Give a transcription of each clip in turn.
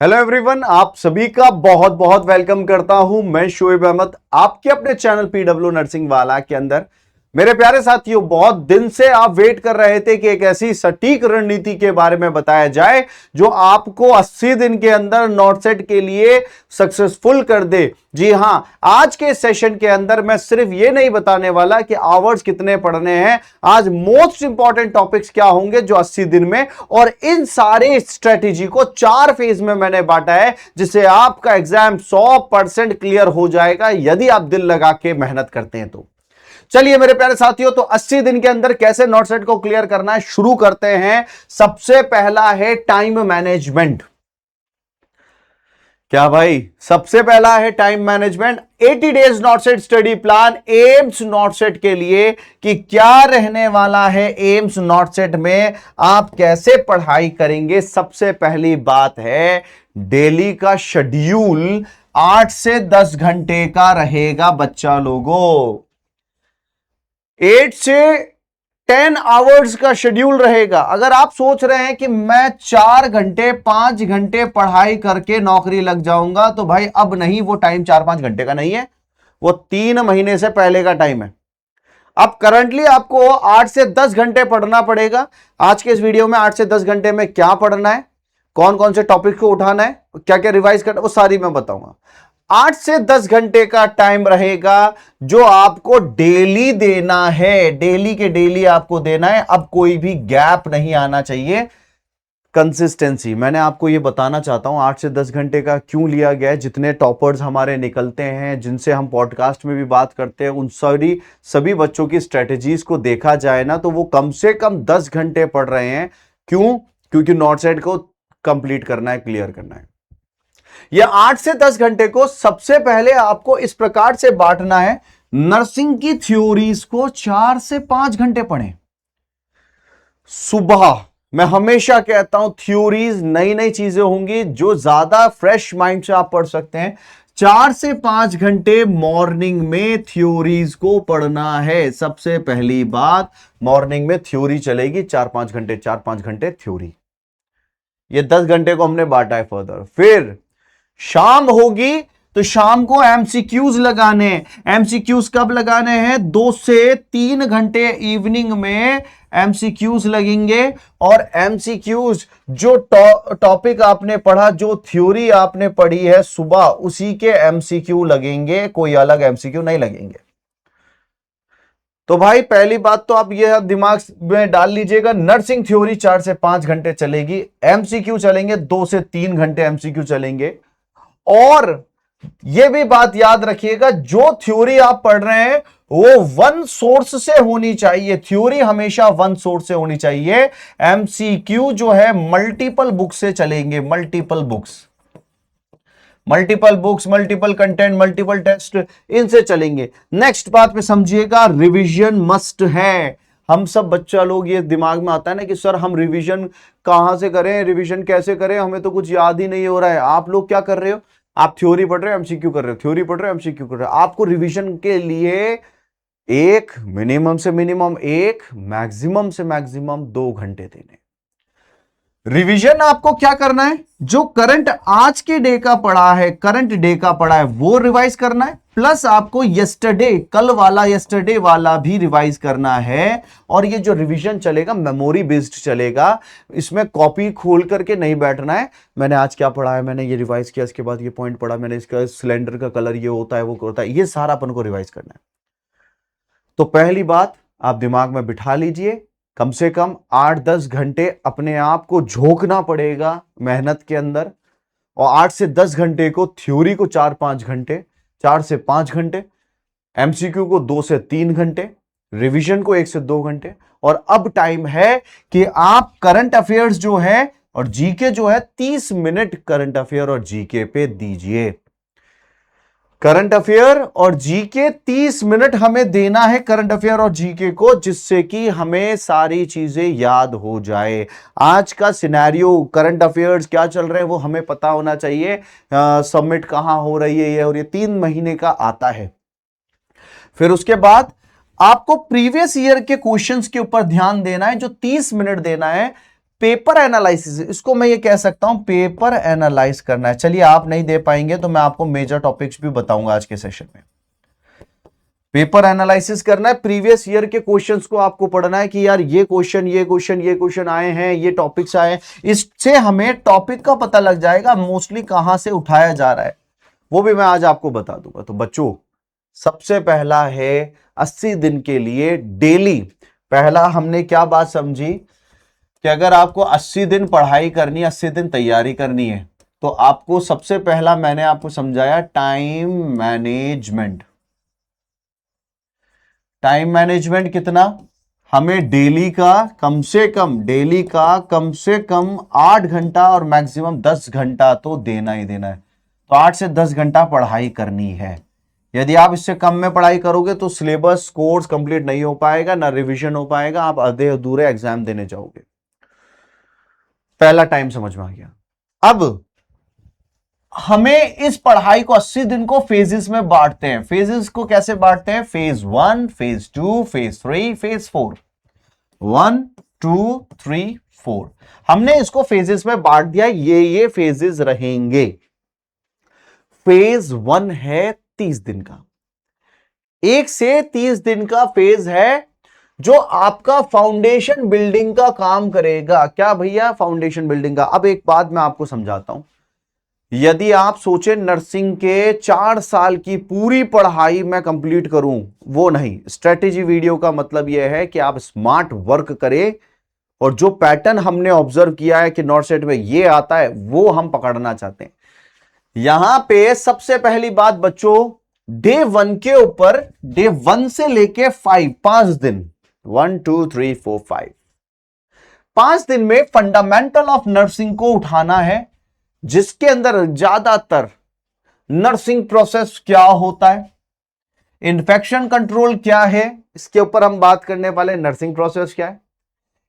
Hello everyone, आप सभी का बहुत बहुत वेलकम करता हूं। मैं शोएब अहमद, आपके अपने चैनल पीडब्ल्यू नर्सिंग वाला के अंदर। मेरे प्यारे साथियों, बहुत दिन से आप वेट कर रहे थे कि एक ऐसी सटीक रणनीति के बारे में बताया जाए जो आपको 80 दिन के अंदर नॉट सेट के लिए सक्सेसफुल कर दे। जी हां, आज के सेशन के अंदर मैं सिर्फ ये नहीं बताने वाला कि आवर्स कितने पढ़ने हैं, आज मोस्ट इंपॉर्टेंट टॉपिक्स क्या होंगे जो 80 दिन में, और इन सारे स्ट्रेटेजी को 4 फेज में मैंने बांटा है जिससे आपका एग्जाम 100% क्लियर हो जाएगा यदि आप दिल लगा के मेहनत करते हैं तो। चलिए मेरे प्यारे साथियों, तो 80 दिन के अंदर कैसे नॉट सेट को क्लियर करना है शुरू करते हैं। सबसे पहला है टाइम मैनेजमेंट। क्या भाई? सबसे पहला है time management. 80 days not set study plan AIIMS not set के लिए कि क्या रहने वाला है एम्स नॉट सेट में, आप कैसे पढ़ाई करेंगे। सबसे पहली बात है डेली का शेड्यूल 8 से 10 घंटे का रहेगा बच्चा लोगों। 8 से 10 आवर्स का शेड्यूल रहेगा। अगर आप सोच रहे हैं कि मैं 4 घंटे 5 घंटे पढ़ाई करके नौकरी लग जाऊंगा, तो भाई अब नहीं, वो टाइम 4-5 घंटे का नहीं है, वो 3 महीने से पहले का टाइम है। अब करंटली आपको 8 से 10 घंटे पढ़ना पड़ेगा। आज के इस वीडियो में 8 से 10 घंटे में क्या पढ़ना है, कौन कौन से टॉपिक को उठाना है, क्या क्या रिवाइज करना है, वो सारी मैं बताऊंगा। 8 से 10 घंटे का टाइम रहेगा जो आपको डेली देना है, डेली के डेली आपको देना है। अब कोई भी गैप नहीं आना चाहिए, कंसिस्टेंसी। मैंने आपको यह बताना चाहता हूं 8 से 10 घंटे का क्यों लिया गया है। जितने टॉपर्स हमारे निकलते हैं, जिनसे हम पॉडकास्ट में भी बात करते हैं, उन सभी बच्चों की स्ट्रेटेजीज को देखा जाए ना, तो वो कम से कम 10 घंटे पढ़ रहे हैं। क्यों? क्योंकि नॉट सेट को कंप्लीट करना है, क्लियर करना है। यह 8 से 10 घंटे को सबसे पहले आपको इस प्रकार से बांटना है। नर्सिंग की थ्योरीज को 4 से 5 घंटे पढ़ें सुबह। मैं हमेशा कहता हूं थ्योरीज नई नई चीजें होंगी जो ज्यादा फ्रेश माइंड से आप पढ़ सकते हैं। 4 से 5 घंटे मॉर्निंग में थ्योरीज को पढ़ना है। सबसे पहली बात, मॉर्निंग में थ्योरी चलेगी 4-5 घंटे, 4-5 घंटे थ्योरी। ये 10 घंटे को हमने बांटा है फर्दर। फिर शाम होगी तो शाम को एमसीक्यूज लगाने। एमसीक्यूज कब लगाने हैं? 2 से 3 घंटे इवनिंग में एमसीक्यूज लगेंगे। और एमसीक्यूज जो टॉपिक आपने पढ़ा, जो थ्योरी आपने पढ़ी है सुबह, उसी के एमसीक्यू लगेंगे, कोई अलग एमसीक्यू नहीं लगेंगे। तो भाई पहली बात तो आप ये दिमाग में डाल लीजिएगा, नर्सिंग थ्योरी 4 से 5 घंटे चलेगी, एमसीक्यू चलेंगे 2 से 3 घंटे एमसीक्यू चलेंगे। और यह भी बात याद रखिएगा, जो थ्योरी आप पढ़ रहे हैं वो वन सोर्स से होनी चाहिए। थ्योरी हमेशा वन सोर्स से होनी चाहिए। एमसीक्यू जो है मल्टीपल बुक से चलेंगे, multiple books, multiple content, multiple test, इनसे चलेंगे। नेक्स्ट बात पे समझिएगा, रिवीजन मस्ट है। हम सब बच्चा लोग ये दिमाग में आता है ना कि सर हम रिवीजन कहां से करें, रिवीजन कैसे करें, हमें तो कुछ याद ही नहीं हो रहा है। आप लोग क्या कर रहे हो? आप थ्योरी पढ़ रहे हो, एमसीक्यू कर रहे हो, थ्योरी पढ़ रहे हो, एमसीक्यू कर रहे हो। आपको रिवीजन के लिए एक मिनिमम से मिनिमम 1, मैक्सिमम से मैक्सिमम 2 घंटे देने। रिवीजन आपको क्या करना है? जो करंट आज के डे का पढ़ा है, करंट डे का पढ़ा है, वो रिवाइज करना है। प्लस आपको यस्टरडे, कल वाला, यस्टरडे वाला भी रिवाइज करना है। और ये जो रिवीजन चलेगा मेमोरी बेस्ड चलेगा, इसमें कॉपी खोल करके नहीं बैठना है। मैंने आज क्या पढ़ा है, मैंने ये रिवाइज किया, इसके बाद ये पॉइंट पढ़ा, मैंने इसका सिलेंडर का कलर ये होता है, वो होता है, ये सारा अपन को रिवाइज करना है। तो पहली बात आप दिमाग में बिठा लीजिए, कम से कम 8-10 घंटे अपने आप को झोंकना पड़ेगा मेहनत के अंदर। और 8 से 10 घंटे को थ्योरी को 4-5 घंटे, 4 से 5 घंटे, एमसीक्यू को 2 से 3 घंटे, रिवीजन को 1 से 2 घंटे। और अब टाइम है कि आप करंट अफेयर्स जो है और जीके जो है, 30 मिनट करंट अफेयर और जीके पे दीजिए। करंट अफेयर और जीके 30 मिनट हमें देना है, करंट अफेयर और जीके को, जिससे कि हमें सारी चीजें याद हो जाए। आज का सिनेरियो, करंट अफेयर्स क्या चल रहे हैं वो हमें पता होना चाहिए। सबमिट कहां हो रही है ये, और ये 3 महीने का आता है। फिर उसके बाद आपको प्रीवियस ईयर के क्वेश्चंस के ऊपर ध्यान देना है, जो 30 मिनट देना है। पेपर एनालिसिस, इसको मैं ये कह सकता हूं पेपर एनालाइज करना है। चलिए आप नहीं दे पाएंगे तो मैं आपको मेजर टॉपिक्स भी बताऊंगा आज के सेशन में। पेपर एनालिसिस करना है, प्रीवियस ईयर के क्वेश्चंस को आपको पढ़ना है कि यार ये क्वेश्चन आए हैं, ये टॉपिक्स आए हैं, इससे हमें टॉपिक का पता लग जाएगा मोस्टली कहां से उठाया जा रहा है, वो भी मैं आज आपको बता दूंगा। तो बच्चों सबसे पहला है 80 दिन के लिए डेली। पहला हमने क्या बात समझी कि अगर आपको 80 दिन पढ़ाई करनी है, 80 दिन तैयारी करनी है, तो आपको सबसे पहला मैंने आपको समझाया टाइम मैनेजमेंट। टाइम मैनेजमेंट कितना, हमें डेली का कम से कम 8 घंटा और मैक्सिमम 10 घंटा तो देना ही देना है। तो 8 से 10 घंटा पढ़ाई करनी है। यदि आप इससे कम में पढ़ाई करोगे तो सिलेबस कोर्स कंप्लीट नहीं हो पाएगा, ना रिवीजन हो पाएगा, आप आधे अधूरे एग्जाम देने जाओगे। पहला टाइम समझ में आ गया। अब हमें इस पढ़ाई को 80 दिन को फेजेस में बांटते हैं। फेजेस को कैसे बांटते हैं, फेज 1, फेज 2, फेज 3, फेज 4। 1 2 3 4 हमने इसको फेजेस में बांट दिया। ये फेजेस रहेंगे। फेज 1 है 30 दिन का, 1 से 30 दिन का फेज है जो आपका फाउंडेशन बिल्डिंग का काम करेगा। क्या भैया, फाउंडेशन बिल्डिंग का। अब एक बात मैं आपको समझाता हूं। यदि आप सोचे नर्सिंग के 4 साल की पूरी पढ़ाई मैं कंप्लीट करूं, वो नहीं। स्ट्रेटेजी वीडियो का मतलब यह है कि आप स्मार्ट वर्क करें और जो पैटर्न हमने ऑब्जर्व किया है कि नॉर्थ सेट में ये आता है, वो हम पकड़ना चाहते हैं। यहां पे सबसे पहली बात बच्चों, डे 1 के ऊपर, डे 1 से लेके 5 दिन, 1 2 3 4 5 दिन में फंडामेंटल ऑफ नर्सिंग को उठाना है, जिसके अंदर ज्यादातर नर्सिंग प्रोसेस क्या होता है, इन्फेक्शन कंट्रोल क्या है, इसके ऊपर हम बात करने वाले। नर्सिंग प्रोसेस क्या है,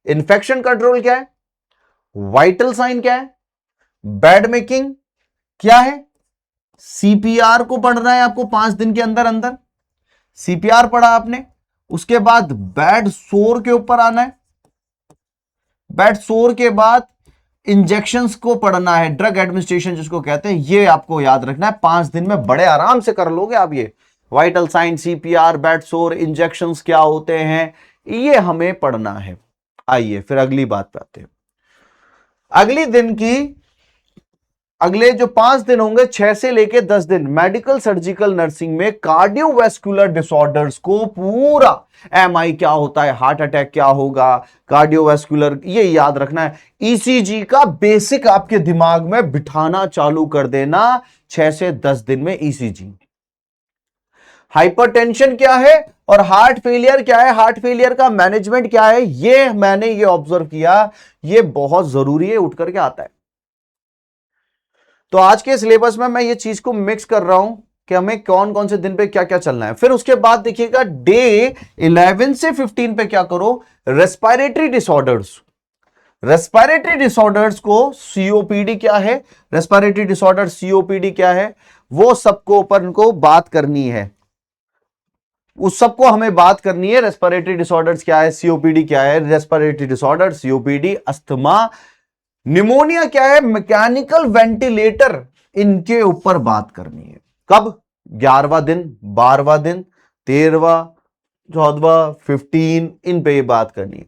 इन्फेक्शन कंट्रोल क्या है, वाइटल साइन क्या है, बेड मेकिंग क्या है, सीपीआर को पढ़ना है आपको 5 दिन के अंदर अंदर। सीपीआर पढ़ा आपने, उसके बाद बेड सोर के ऊपर आना है। बेड सोर के बाद इंजेक्शंस को पढ़ना है, ड्रग एडमिनिस्ट्रेशन जिसको कहते हैं, ये आपको याद रखना है। 5 दिन में बड़े आराम से कर लोगे आप ये। Vital sign, CPR, bed sore, injections क्या होते हैं, ये हमें पढ़ना है। आइए फिर अगली बात पे आते हैं। अगले जो 5 दिन होंगे, 6 से लेके 10 दिन, मेडिकल सर्जिकल नर्सिंग में कार्डियोवैस्कुलर डिसऑर्डर्स को पूरा, एमआई क्या होता है, हार्ट अटैक क्या होगा, कार्डियोवैस्कुलर, ये याद रखना है। ईसीजी का बेसिक आपके दिमाग में बिठाना चालू कर देना 6 से 10 दिन में। ईसीजी, हाइपरटेंशन क्या है और हार्ट फेलियर क्या है, हार्ट फेलियर का मैनेजमेंट क्या है, ये मैंने ये ऑब्जर्व किया, ये बहुत जरूरी है, उठ करके आता है। तो आज के सिलेबस में मैं ये चीज को मिक्स कर रहा हूं कि हमें कौन कौन से दिन पे क्या क्या चलना है। फिर उसके बाद देखिएगा डे 11 से 15 पे क्या करो, रेस्पिरेटरी डिसऑर्डर्स। रेस्पिरेटरी डिसऑर्डर्स को सीओपीडी क्या है, रेस्पिरेटरी डिसऑर्डर सीओपीडी क्या है, वो सबको ऊपर इनको बात करनी है। उस सबको हमें बात करनी है। रेस्पिरेटरी डिसऑर्डर्स क्या है, सीओपीडी क्या है, respiratory disorder, COPD, asthma, pneumonia क्या है, मैकेनिकल वेंटिलेटर, इनके ऊपर बात करनी है। कब, 11वां दिन, 12वां दिन, 13वां, 14वां, 15, इन पे ये बात करनी है।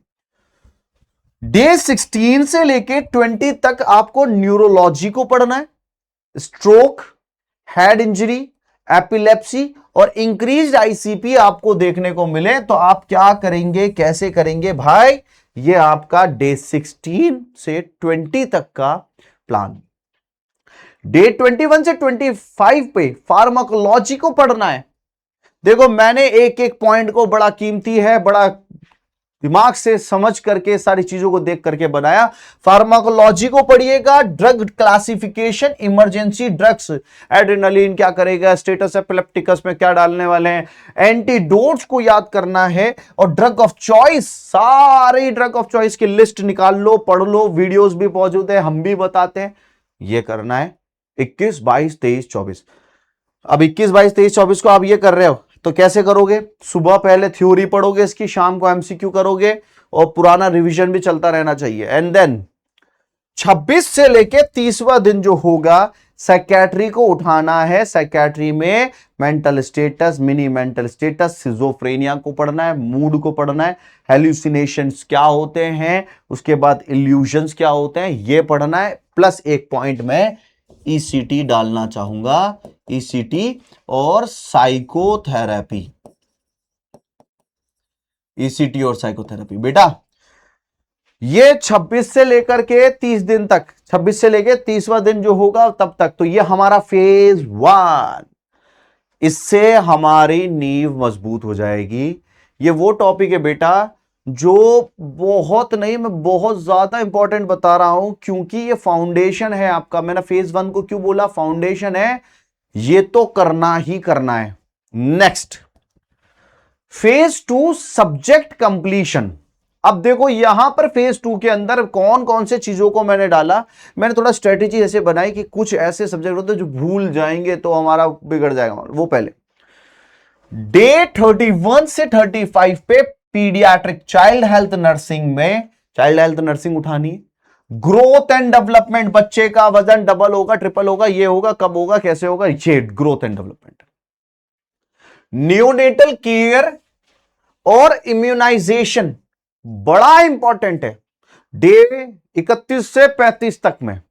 डे 16 से लेके 20 तक आपको न्यूरोलॉजी को पढ़ना है। स्ट्रोक, हेड इंजरी, एपिलेप्सी और इंक्रीज्ड आईसीपी आपको देखने को मिले तो आप क्या करेंगे, कैसे करेंगे भाई, ये आपका डे 16 से 20 तक का प्लान। डे 21 से 25 पे फार्माकोलॉजी को पढ़ना है। देखो मैंने एक एक पॉइंट को, बड़ा कीमती है, बड़ा दिमाग से समझ करके सारी चीजों को देख करके बनाया। फार्माकोलॉजी को पढ़िएगा, drug classification, emergency drugs, adrenaline क्या करेगा, स्टेटस एपिलेप्टिकस में क्या डालने वाले हैं, एंटीडोट्स को याद करना है, और ड्रग ऑफ चॉइस, सारे ड्रग ऑफ चॉइस की लिस्ट निकाल लो, पढ़ लो, वीडियोस भी मौजूद है, हम भी बताते हैं, ये करना है। 21, 22, 23, 24। अब 21, 22, 23, 24 को आप ये कर रहे हो तो कैसे करोगे, सुबह पहले थ्योरी पढ़ोगे इसकी, शाम को एमसीक्यू करोगे, और पुराना रिवीजन भी चलता रहना चाहिए। एंड देन 26 से लेके 30वां दिन जो होगा साइकेट्री को उठाना है। साइकेट्री में mental status, mini mental status, schizophrenia को पढ़ना है, मूड को पढ़ना है, हेल्यूसिनेशंस क्या होते हैं, उसके बाद इल्यूजन्स क्या होते हैं, यह पढ़ना है। प्लस एक पॉइंट में ईसीटी डालना चाहूंगा, ईसीटी और साइकोथेरेपी, ईसीटी और साइकोथेरेपी। बेटा ये 26 से लेकर के 30 दिन तक, 26 से लेकर 30वां दिन जो होगा तब तक, तो ये हमारा फेज 1। इससे हमारी नींव मजबूत हो जाएगी। ये वो टॉपिक है बेटा जो बहुत नहीं, मैं बहुत ज्यादा इंपॉर्टेंट बता रहा हूं, क्योंकि ये फाउंडेशन है आपका। मैंने फेज 1 को क्यों बोला, फाउंडेशन है, ये तो करना ही करना है। Next phase 2 subject completion. अब देखो यहां पर फेज 2 के अंदर कौन कौन से चीजों को मैंने डाला। मैंने थोड़ा स्ट्रेटेजी ऐसे बनाई कि कुछ ऐसे सब्जेक्ट होते हैं जो भूल जाएंगे तो हमारा बिगड़ जाएगा। वो पहले डे 31 से 35 पे पीडियाट्रिक चाइल्ड हेल्थ नर्सिंग में, चाइल्ड हेल्थ नर्सिंग उठानी है। ग्रोथ एंड डेवलपमेंट, बच्चे का वजन डबल होगा, ट्रिपल होगा, ये होगा, कब होगा, कैसे होगा, ये growth and development. Neonatal care और इम्यूनाइजेशन बड़ा इंपॉर्टेंट है। डे 31 से 35 तक में,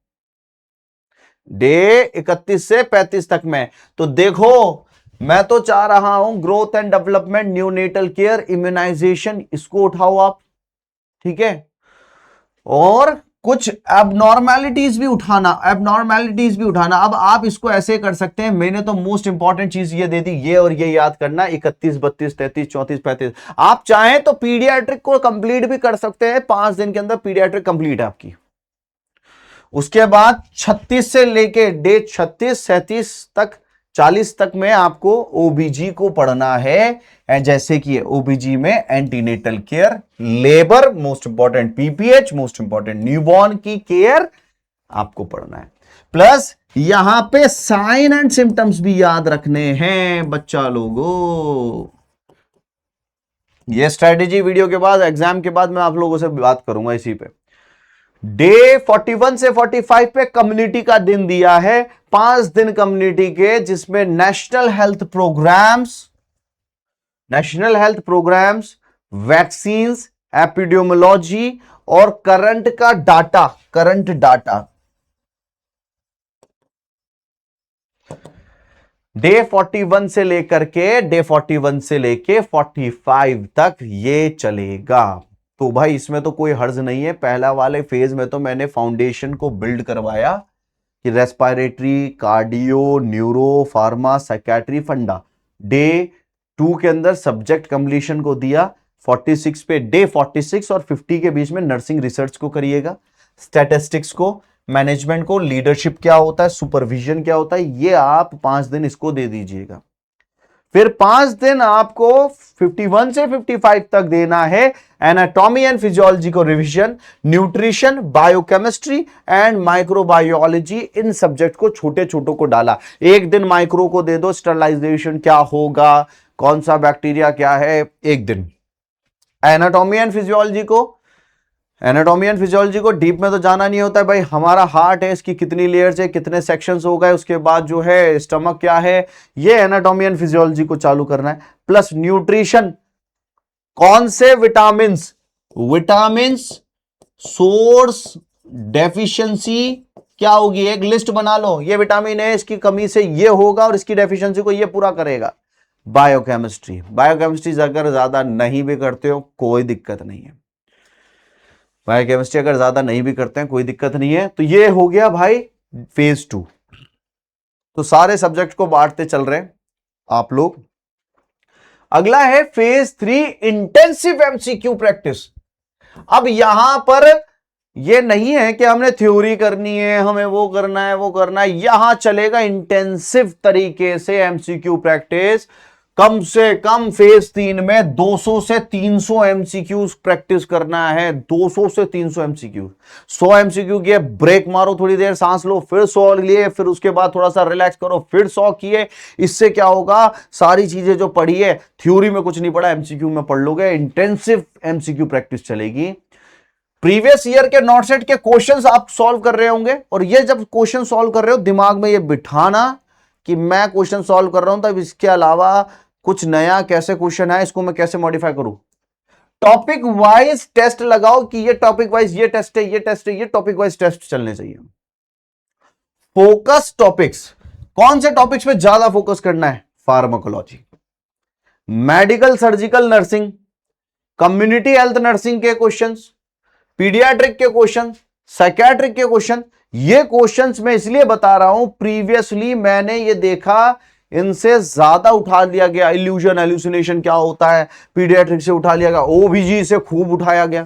डे 31 से 35 तक में। तो देखो मैं तो चाह रहा हूं growth and development, neonatal care, immunisation, इसको उठाओ आप, ठीक है। और कुछ एबनॉर्मेलिटीज भी उठाना, एबनॉर्मेलिटीज भी उठाना। अब आप इसको ऐसे कर सकते हैं, मैंने तो मोस्ट इंपॉर्टेंट चीज ये दे दी, ये और ये याद करना, 31, 32, 33, 34, 35। आप चाहें तो पीडियाट्रिक को कंप्लीट भी कर सकते हैं, 5 दिन के अंदर पीडियाट्रिक कंप्लीट है आपकी। उसके बाद 36 से लेके डे 36, 37 तक, 40 तक में आपको ओबीजी को पढ़ना है। जैसे कि ओबीजी में antenatal care, labour most important, PPH most important, newborn की केयर आपको पढ़ना है। प्लस यहां पे साइन एंड सिम्टम्स भी याद रखने हैं बच्चा लोगों। ये स्ट्रेटेजी वीडियो के बाद, एग्जाम के बाद मैं आप लोगों से बात करूंगा इसी पे। डे 41 से 45 पे कम्युनिटी का दिन दिया है, 5 दिन कम्युनिटी के, जिसमें national health programmes, vaccines, epidemiology और करंट डाटा। डे 41 से लेकर के 45 तक ये चलेगा। तो भाई इसमें तो कोई हर्ज नहीं है। पहला वाले फेज में तो मैंने फाउंडेशन को बिल्ड करवाया कि respiratory, cardio, neuro, pharma, psychiatry, फंडा। डे 2 के अंदर सब्जेक्ट कंप्लीशन को दिया। 46 पे, डे 46 और 50 के बीच में नर्सिंग रिसर्च को करिएगा, स्टैटिस्टिक्स को, मैनेजमेंट को, लीडरशिप क्या होता है, सुपरविजन क्या होता है, ये आप 5 दिन इसको दे दीजिएगा। फिर 5 दिन आपको 51 से 55 तक देना है एनाटॉमी एंड फिजियोलॉजी को revision, nutrition, biochemistry and microbiology, in subject को छोटे छोटों को डाला। एक दिन माइक्रो को दे दो, स्टरलाइजेशन क्या होगा, कौन सा बैक्टीरिया क्या है, एक दिन। एनाटॉमी एंड फिजियोलॉजी को डीप में तो जाना नहीं होता है भाई। हमारा हार्ट है, इसकी कितनी लेयर्स है, कितने सेक्शंस हो गए, उसके बाद जो है स्टमक क्या है, ये एनाटॉमी एंड फिजियोलॉजी को चालू करना है। प्लस न्यूट्रिशन, कौन से विटामिन्स सोर्स डेफिशिएंसी क्या होगी, एक लिस्ट बना लो, ये विटामिन है, इसकी कमी से ये होगा और इसकी डेफिशिएंसी को ये पूरा करेगा। बायोकेमिस्ट्री अगर ज्यादा नहीं भी करते हो कोई दिक्कत नहीं है, बायोकेमिस्ट्री अगर ज्यादा नहीं भी करते हैं कोई दिक्कत नहीं है। तो ये हो गया भाई फेज 2। तो सारे सब्जेक्ट को बांटते चल रहे हैं आप लोग। अगला है फेज 3 इंटेंसिव एमसीक्यू प्रैक्टिस। अब यहां पर ये नहीं है कि हमने थ्योरी करनी है, हमें वो करना है, यहां चलेगा इंटेंसिव तरीके से एमसीक्यू प्रैक्टिस। कम से कम फेज 3 में 200 से 300 एमसीक्यू प्रैक्टिस करना है। 200 से 300 एमसीक्यू, 100 एमसीक्यू किए, ब्रेक मारो, थोड़ी देर सांस लो, फिर 100 लिए, फिर उसके बाद थोड़ा सा रिलैक्स करो, फिर 100 किए। इससे क्या होगा, सारी चीजें जो पढ़ी है थ्योरी में कुछ नहीं पढ़ा, एमसीक्यू में पढ़ लोगे। इंटेंसिव एमसीक्यू प्रैक्टिस चलेगी। प्रीवियस ईयर के नॉट सेट के क्वेश्चंस आप सॉल्व कर रहे होंगे, और ये जब क्वेश्चन सॉल्व कर रहे हो दिमाग में ये बिठाना कि मैं क्वेश्चन सॉल्व कर रहा हूं, तब इसके अलावा कुछ नया कैसे क्वेश्चन है, इसको मैं कैसे मॉडिफाई करूं। टॉपिक वाइज टेस्ट लगाओ कि ये टॉपिक वाइज ये टेस्ट है, ये टेस्ट है, ये टॉपिक वाइज टेस्ट चलने चाहिए। फोकस टॉपिक्स, कौन से टॉपिक्स पे ज्यादा फोकस करना है? Pharmacology, medical surgical nursing, community health nursing के क्वेश्चंस, पीडियाट्रिक के क्वेश्चन, साइकियाट्रिक के क्वेश्चन। ये क्वेश्चंस मैं इसलिए बता रहा हूं, प्रीवियसली मैंने ये देखा इनसे ज्यादा उठा लिया गया। इल्यूजन एल्यूसिनेशन क्या होता है, पीडियाट्रिक से उठा लिया गया, ओबीजी से खूब उठाया गया।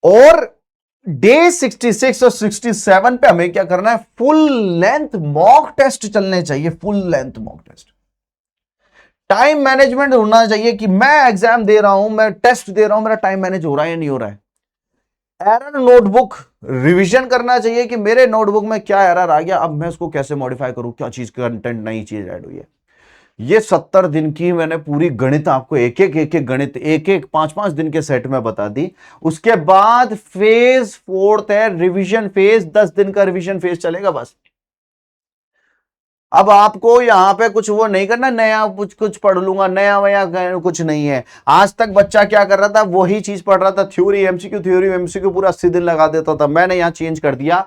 और डे 66 और 67 पे हमें क्या करना है? फुल लेंथ मॉक टेस्ट चलने चाहिए, full length mock test. Time management होना चाहिए कि मैं एग्जाम दे रहा हूं, मैं टेस्ट दे रहा हूं, मेरा टाइम मैनेज हो रहा है या नहीं हो रहा है। एरर नोटबुक रिवीजन करना चाहिए कि मेरे नोटबुक में क्या एरर आ गया, अब मैं उसको कैसे मॉडिफाई करूं, क्या चीज कंटेंट नई चीज ऐड हुई है। ये 70 दिन की मैंने पूरी गणित आपको एक एक गणित 5-5 दिन के सेट में बता दी। उसके बाद फेज 4 है रिवीजन फेज, 10 दिन का रिवीजन फेज चलेगा बस। अब आपको यहां पे कुछ वो नहीं करना, नया कुछ पढ़ लूंगा, नया वया कुछ नहीं है। आज तक बच्चा क्या कर रहा था, वही चीज पढ़ रहा था, थ्योरी एमसीक्यू पूरा 80 दिन लगा देता था। मैंने यहां चेंज कर दिया,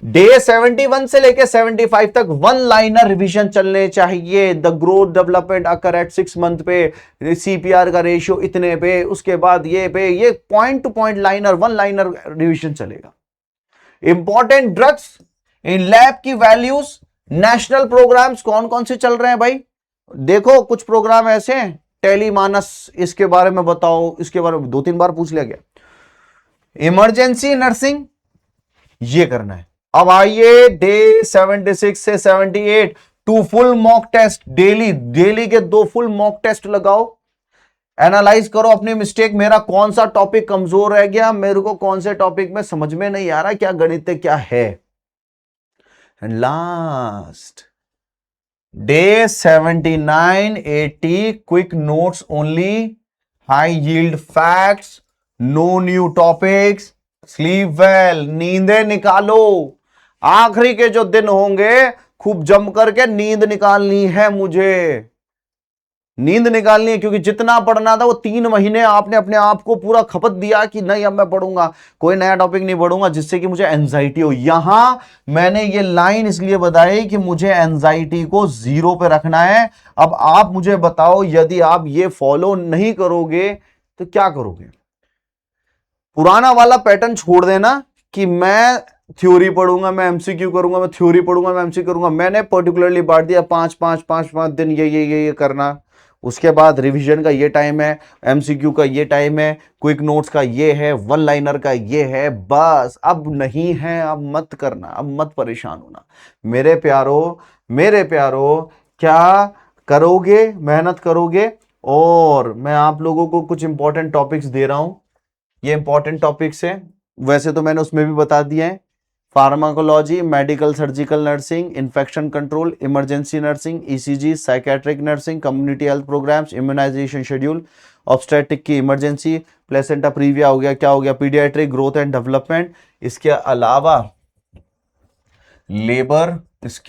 डे 71 से लेके 75 तक वन लाइनर रिवीजन चलने चाहिए। The growth development occur at 6 month पे, सीपीआर का रेशियो इतने पे, उसके बाद ये point two point liner, one liner revision चलेगा। इंपॉर्टेंट ड्रग्स इन लैब की वैल्यूज, नेशनल प्रोग्राम्स कौन कौन से चल रहे हैं भाई, देखो कुछ प्रोग्राम ऐसे हैं, टेलीमानस, इसके बारे में बताओ, इसके बारे में 2-3 बार पूछ लिया गया। इमरजेंसी नर्सिंग, ये करना है। अब आइए डे 76 से 78, 2 फुल मॉक टेस्ट डेली के 2 फुल मॉक टेस्ट लगाओ। एनालाइज करो अपनी मिस्टेक, मेरा कौन सा टॉपिक कमजोर रह गया, मेरे को कौन से टॉपिक में समझ में नहीं आ रहा, क्या गणित क्या है। And last day 79, 80 quick notes only, high yield facts, no new topics, sleep well, नींदें निकालो। आखिरी के जो दिन होंगे खूब जम करके नींद निकालनी है, मुझे नींद निकालनी है, क्योंकि जितना पढ़ना था वो 3 महीने आपने अपने आप को पूरा खपत दिया कि नहीं अब मैं पढ़ूंगा, कोई नया टॉपिक नहीं पढ़ूंगा जिससे कि मुझे एंजाइटी हो। यहां मैंने ये लाइन इसलिए बताई कि मुझे एंजाइटी को 0 पे रखना है। अब आप मुझे बताओ, यदि आप ये फॉलो नहीं करोगे तो क्या करोगे? पुराना वाला पैटर्न छोड़ देना कि मैं थ्योरी पढ़ूंगा, मैं एमसीक्यू करूंगा, मैं थ्योरी पढ़ूंगा, मैं एमसीक्यू करूंगा। मैंने पर्टिकुलरली बांट दिया 5-5 दिन ये करना। उसके बाद रिवीजन का ये टाइम है, एमसीक्यू का ये टाइम है, क्विक नोट्स का ये है, वन लाइनर का ये है, बस। अब नहीं है, अब मत करना, अब मत परेशान होना मेरे प्यारो। क्या करोगे? मेहनत करोगे। और मैं आप लोगों को कुछ इंपॉर्टेंट टॉपिक्स दे रहा हूं, ये इंपॉर्टेंट टॉपिक्स हैं, वैसे तो मैंने उसमें भी बता दिया है। Pharmacology, medical surgical nursing, infection control, emergency nursing, ECG, psychiatric nursing, community health programs, immunization schedule, obstetric की इमरजेंसी, प्लेसेंटा प्रीविया हो गया, क्या हो गया, पीडियाट्रिक, ग्रोथ एंड डेवलपमेंट। इसके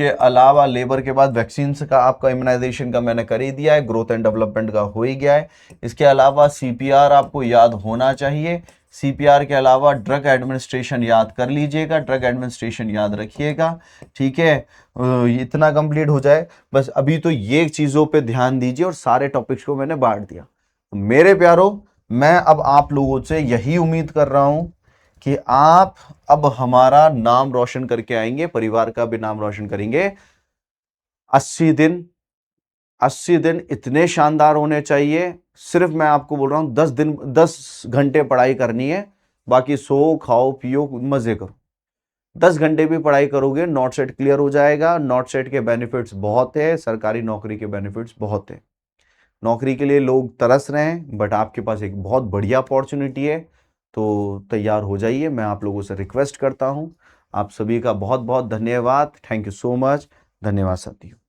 अलावा लेबर के बाद वैक्सीन का आपका इम्यूनाइजेशन का मैंने कर ही दिया है, ग्रोथ एंड डेवलपमेंट का हो ही गया है। इसके अलावा सीपीआर आपको याद होना चाहिए। सीपीआर के अलावा ड्रग एडमिनिस्ट्रेशन याद कर लीजिएगा, ड्रग एडमिनिस्ट्रेशन याद रखिएगा, ठीक है। इतना कंप्लीट हो जाए बस। अभी तो ये चीजों पे ध्यान दीजिए, और सारे टॉपिक्स को मैंने बांट दिया। मेरे प्यारो, मैं अब आप लोगों से यही उम्मीद कर रहा हूं कि आप अब हमारा नाम रोशन करके आएंगे, परिवार का भी नाम रोशन करेंगे। 80 दिन इतने शानदार होने चाहिए। सिर्फ मैं आपको बोल रहा हूं 10 घंटे पढ़ाई करनी है, बाकी सो खाओ पियो मजे करो। 10 घंटे भी पढ़ाई करोगे, नॉट सेट क्लियर हो जाएगा। नॉट सेट के बेनिफिट्स बहुत है, सरकारी नौकरी के बेनिफिट्स बहुत है। नौकरी के लिए लोग तरस रहे हैं, बट आपके पास एक बहुत बढ़िया अपॉर्चुनिटी है, तो तैयार हो जाइए। मैं आप लोगों से रिक्वेस्ट करता हूं। आप सभी का बहुत बहुत धन्यवाद। Thank you so much. धन्यवाद साथियों।